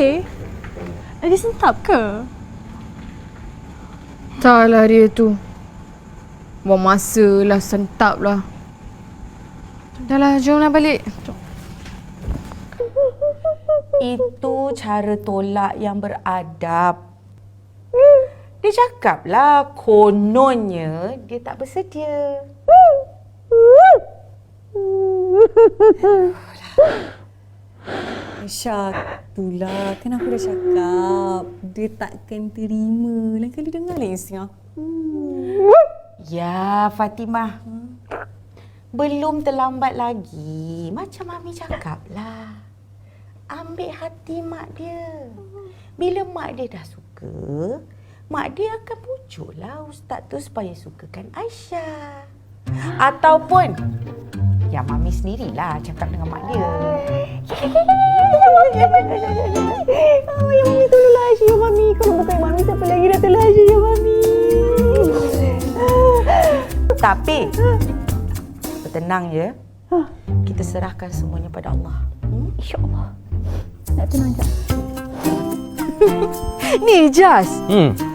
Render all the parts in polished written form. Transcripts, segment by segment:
okey? Lagi sentap ke? Taklah dia tu. Buang masa lah, sentap lah. Dah lah, jomlah balik. Itu cara tolak yang beradab. Dia cakap lah, kononnya dia tak bersedia. Aisyah, itulah kan aku dah cakap. Dia takkan terima. Lain kali dengar lah insting aku. Ya, Fatimah. Belum terlambat lagi. Macam Mami cakap lah. Ambil hati mak dia. Bila mak dia dah suka, mak dia akan pujuklah ustaz tu supaya sukakan Aisyah. Ataupun yang Mami sendirilah cakap dengan mak dia. Ya Mami, tolonglah Aisyah ya Mami. Kalau bukan Mami, siapa lagi nak tolong Aisyah ya Mami. Tapi tenang ya. Kita serahkan semuanya pada Allah. InsyaAllah. Nak tenang tak? Ni Jas,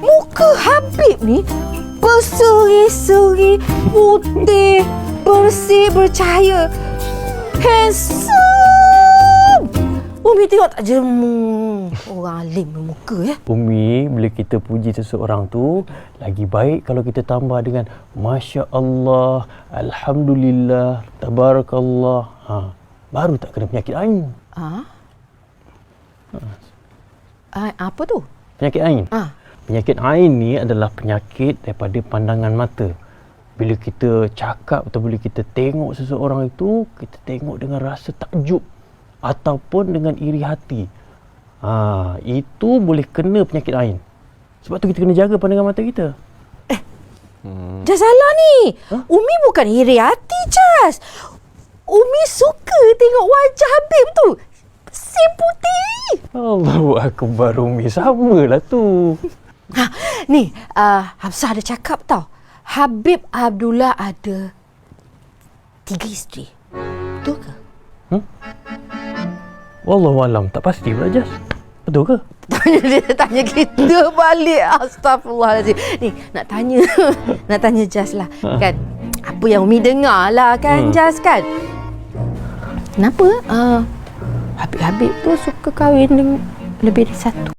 muka Habib ni berseri-seri, putih, bersih, bercahaya. Handsome! Umi tengok tak jemu. Orang alim muka ya. Umi, bila kita puji seseorang tu, lagi baik kalau kita tambah dengan Masya Allah, Alhamdulillah, Tabarakallah. Baru tak kena penyakit ain. Apa tu? Penyakit ain. Penyakit ain ni adalah penyakit daripada pandangan mata. Bila kita cakap atau bila kita tengok seseorang itu, kita tengok dengan rasa takjub ataupun dengan iri hati. Itu boleh kena penyakit ain. Sebab tu kita kena jaga pandangan mata kita. Jas salah ni. Umi bukan iri hati, Jas. Umi suka tengok wajah Habib tu. Bersih putih. Allahu Akbar, Umi. Samalah tu. Ni, Hafsah ada cakap tau. Habib Abdullah ada 3 isteri. Betul ke? Wallahualam, tak pasti pula Jas. Betul ke? Tanya kita balik. Astaghfirullahaladzim. Ni, nak tanya Jas lah. Kan? Apa yang Umi dengar lah kan, Jas kan? Kenapa Habib-Habib tu suka kahwin dengan lebih dari satu?